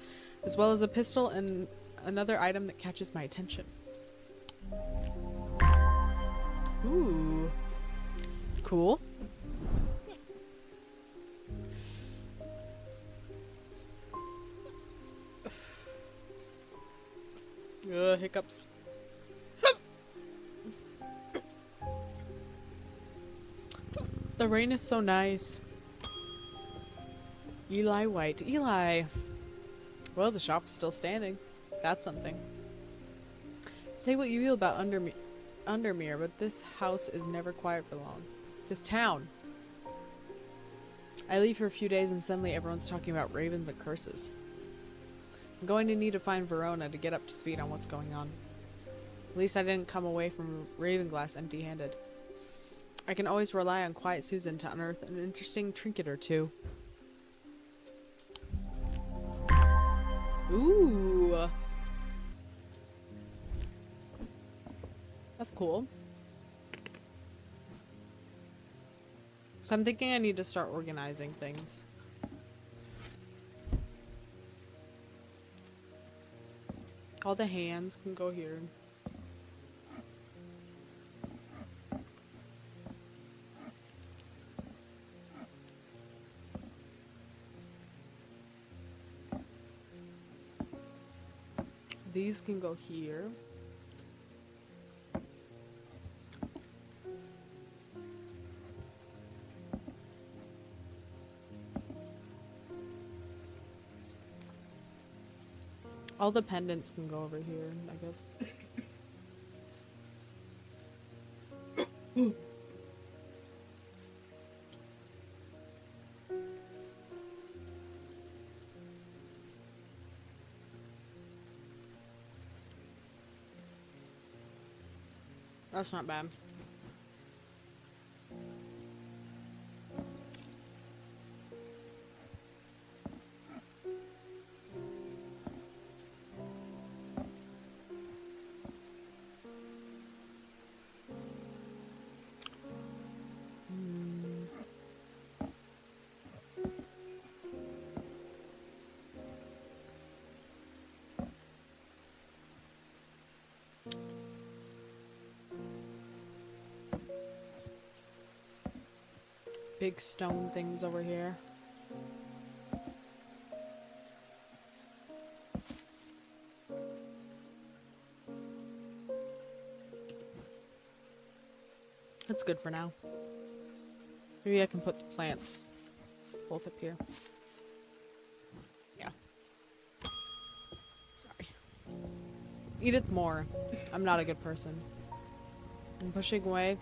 as well as a pistol and another item that catches my attention. Ooh. Cool. Hiccups. The rain is so nice. Eli White. Eli. Well, the shop is still standing. That's something. Say what you will about Undermere, but this house is never quiet for long. This town. I leave for a few days and suddenly everyone's talking about ravens and curses. I'm going to need to find Verona to get up to speed on what's going on. At least I didn't come away from Ravenglass empty-handed. I can always rely on Quiet Susan to unearth an interesting trinket or two. Ooh. That's cool. So I'm thinking I need to start organizing things. All the hands can go here. These can go here. All the pendants can go over here, I guess. That's not bad. big stone things over here. That's good for now. Maybe I can put the plants both up here. Yeah. Sorry. Edith Moore. I'm not a good person. I'm pushing away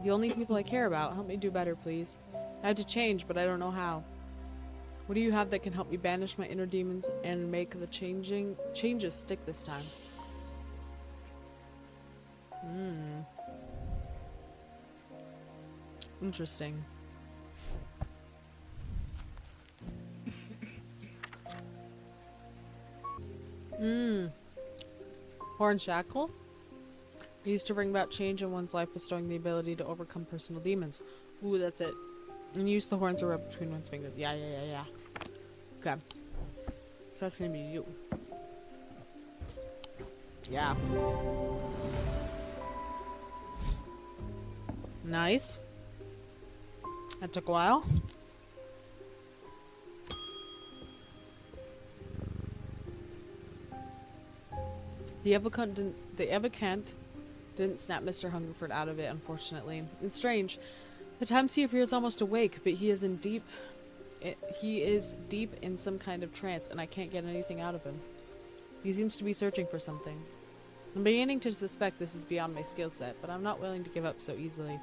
the only people I care about. Help me do better, please. I had to change, but I don't know how. What do you have that can help me banish my inner demons and make the changes stick this time? Interesting. Horn Shackle? It used to bring about change in one's life, bestowing the ability to overcome personal demons. Ooh, that's it. And use the horn to rub between one's fingers. Yeah. Okay. So that's gonna be you. Yeah. Nice. That took a while. The Evocant didn't snap Mr. Hungerford out of it, unfortunately. It's strange. At times he appears almost awake, but he is deep in some kind of trance, and I can't get anything out of him. He seems to be searching for something. I'm beginning to suspect this is beyond my skill set, but I'm not willing to give up so easily.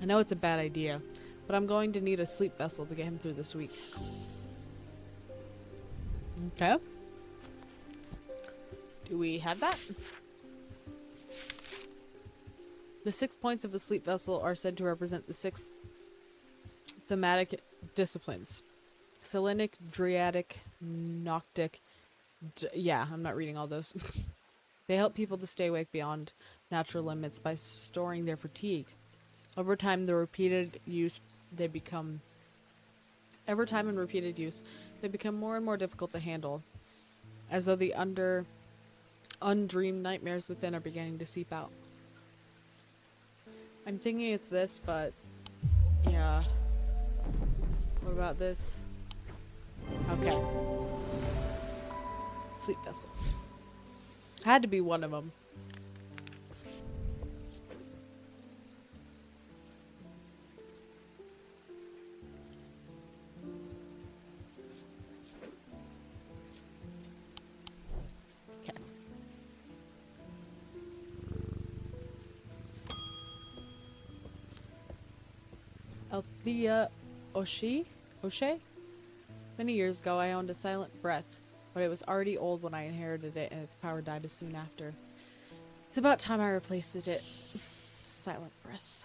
I know it's a bad idea, but I'm going to need a sleep vessel to get him through this week. Okay. Do we have that? The 6 points of a sleep vessel are said to represent the 6 thematic disciplines. Selenic, Driadic, Noctic. Yeah, I'm not reading all those. They help people to stay awake beyond natural limits by storing their fatigue. Over time and repeated use, they become more and more difficult to handle, as though the undreamed nightmares within are beginning to seep out. I'm thinking it's this, but yeah. What about this? Okay. Sleep vessel. Had to be one of them. Okay. Althea O'Shea? Many years ago, I owned a silent breath, but it was already old when I inherited it, and its power died soon after. It's about time I replaced it. Silent breath.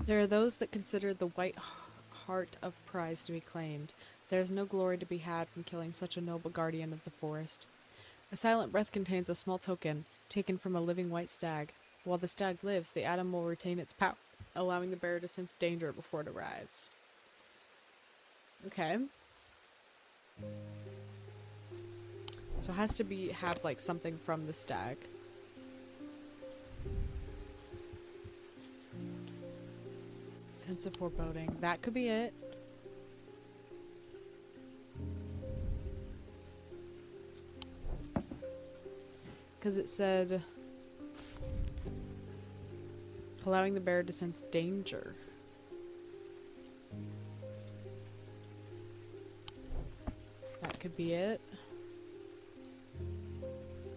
There are those that consider the white heart of prize to be claimed. There is no glory to be had from killing such a noble guardian of the forest. A silent breath contains a small token, taken from a living white stag. While the stag lives, the atom will retain its power, allowing the bearer to sense danger before it arrives. Okay. So it has to have like something from the stag. Sense of foreboding. That could be it. Because it said allowing the bearer to sense danger. That could be it.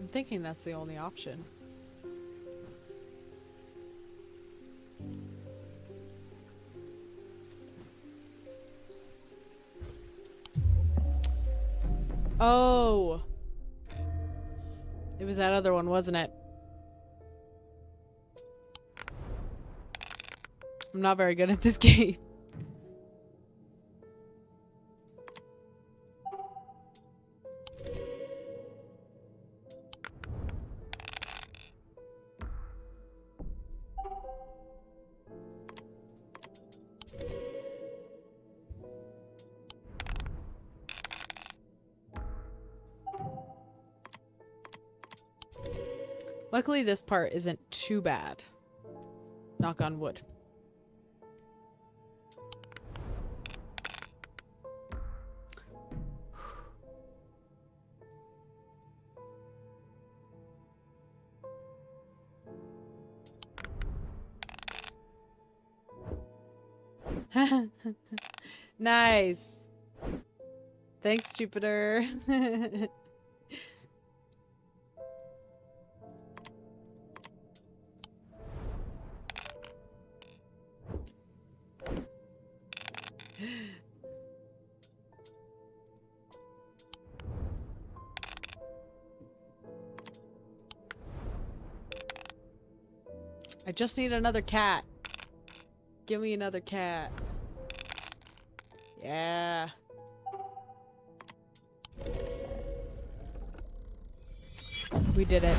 I'm thinking that's the only option. Oh! It was that other one, wasn't it? I'm not very good at this game. Luckily, this part isn't too bad. Knock on wood. Nice. Thanks, Jupiter. I just need another cat. Give me another cat. Yeah. We did it.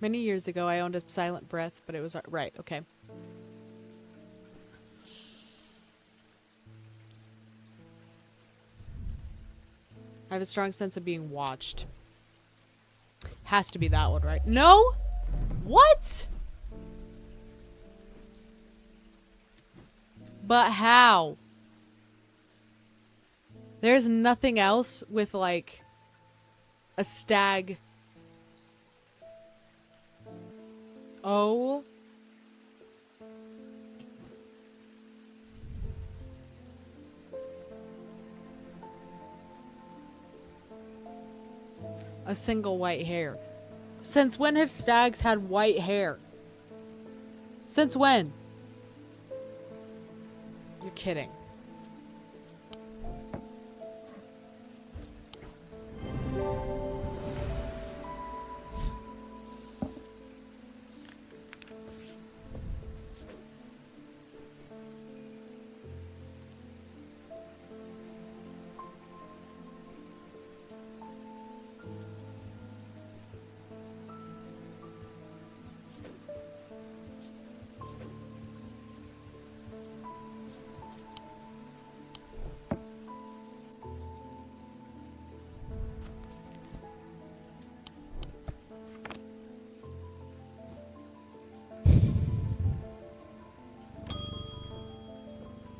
Many years ago, I owned a silent breath, but it was right. Okay. I have a strong sense of being watched. Has to be that one, right? No? What? But how? There's nothing else with, like, a stag. Oh. A single white hair. Since when have stags had white hair? Since when? You're kidding.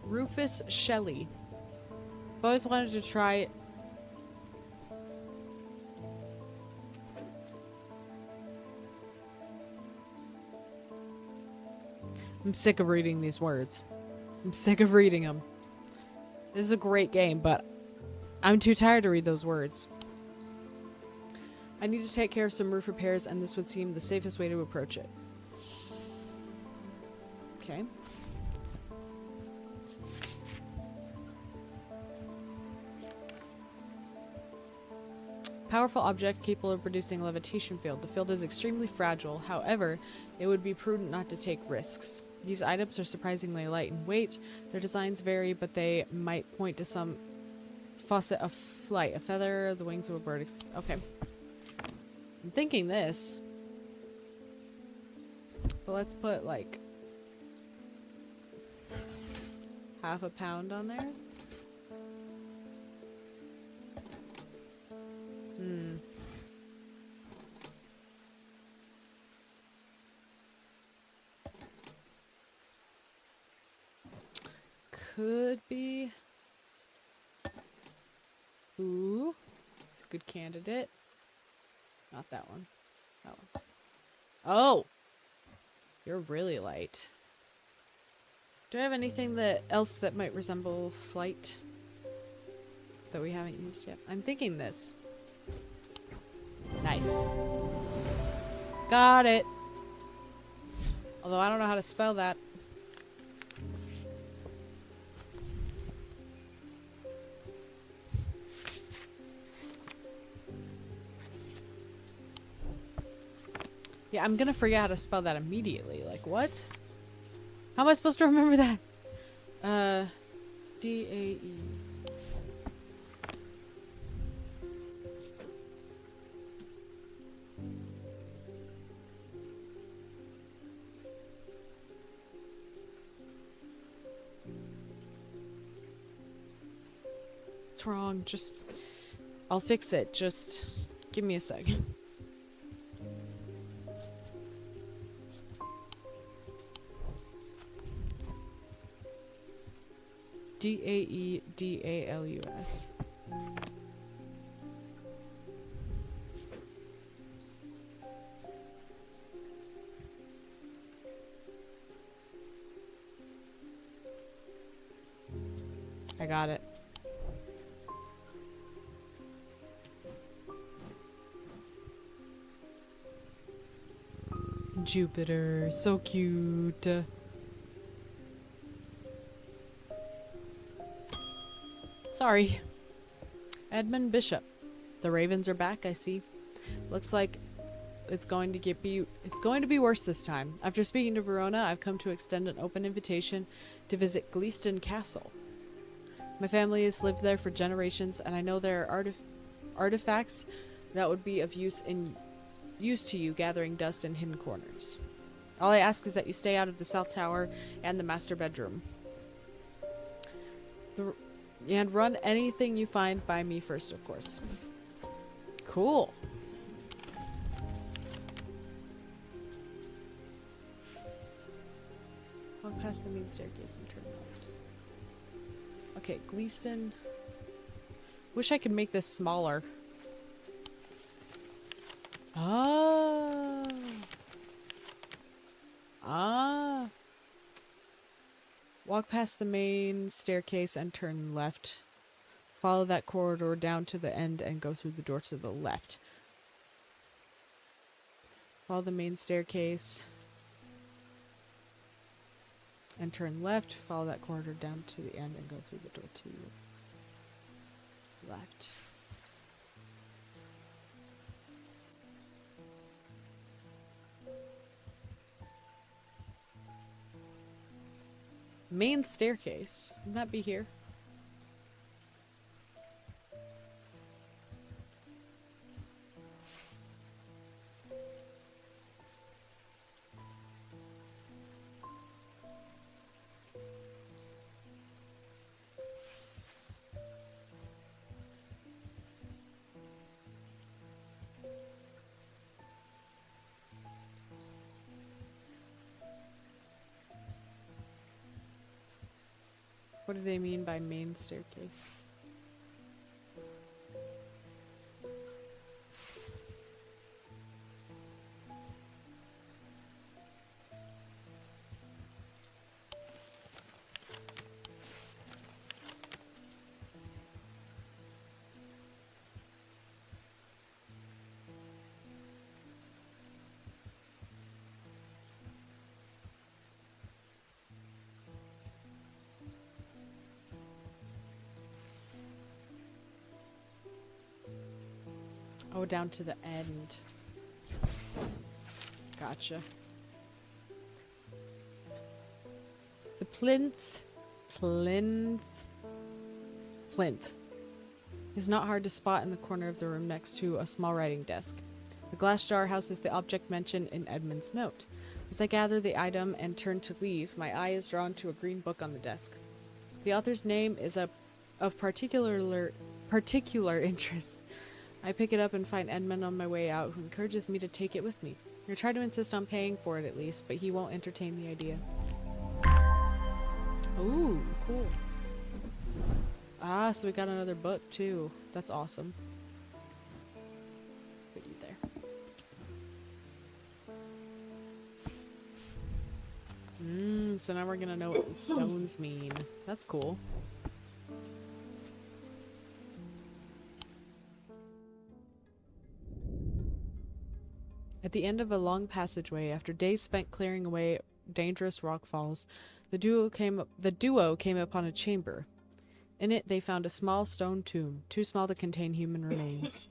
Rufus Shelley. I've always wanted to try it. I'm sick of reading these words. I'm sick of reading them. This is a great game, but I'm too tired to read those words. I need to take care of some roof repairs, and this would seem the safest way to approach it. Okay. Powerful object capable of producing a levitation field. The field is extremely fragile. However, it would be prudent not to take risks. These items are surprisingly light in weight. Their designs vary, but they might point to some facet of flight. A feather, the wings of a bird. Okay. I'm thinking this. But let's put like half a pound on there. Could be. Ooh. It's a good candidate. Not that one. That one. Oh! You're really light. Do I have anything else that might resemble flight that we haven't used yet? I'm thinking this. Nice. Got it. Although I don't know how to spell that. Yeah, I'm gonna forget how to spell that immediately. Like, what? How am I supposed to remember that? D-A-E. what's wrong? Just... I'll fix it. Just give me a sec. Daedalus. I got it. Jupiter, so cute. Sorry. Edmund Bishop. The Ravens are back, I see. Looks like it's going to be worse this time. After speaking to Verona, I've come to extend an open invitation to visit Gleeston Castle. My family has lived there for generations, and I know there are artifacts that would be of use to you gathering dust in hidden corners. All I ask is that you stay out of the South Tower and the master bedroom. And run anything you find by me first, of course. Cool. Walk past the main staircase and turn left. Okay, Gleeston. Wish I could make this smaller. Ah. Ah. Walk past the main staircase and turn left. Follow that corridor down to the end and go through the door to the left. Follow the main staircase and turn left. Follow that corridor down to the end and go through the door to the left. Main staircase. Wouldn't that be here? What do they mean by main staircase? Oh, down to the end. Gotcha. The plinth is not hard to spot in the corner of the room next to a small writing desk. The glass jar houses the object mentioned in Edmund's note. As I gather the item and turn to leave, my eye is drawn to a green book on the desk. The author's name is of particular interest. I pick it up and find Edmund on my way out, who encourages me to take it with me. I try to insist on paying for it at least, but he won't entertain the idea. Ooh, cool. Ah, so we got another book too. That's awesome. Put you there. So now we're gonna know what the stones mean. That's cool. At the end of a long passageway, after days spent clearing away dangerous rock falls, the duo came upon a chamber. In it, they found a small stone tomb, too small to contain human remains.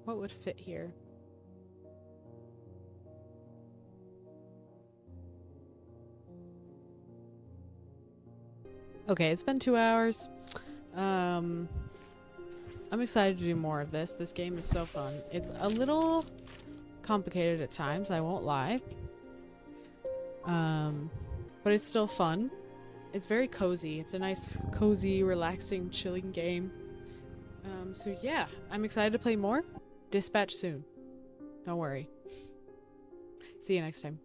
What would fit here? Okay, it's been 2 hours. I'm excited to do more of this. This game is so fun. It's a little complicated at times, I won't lie. But it's still fun. It's very cozy. It's a nice, cozy, relaxing, chilling game. So yeah, I'm excited to play more. Dispatch soon. Don't worry. See you next time.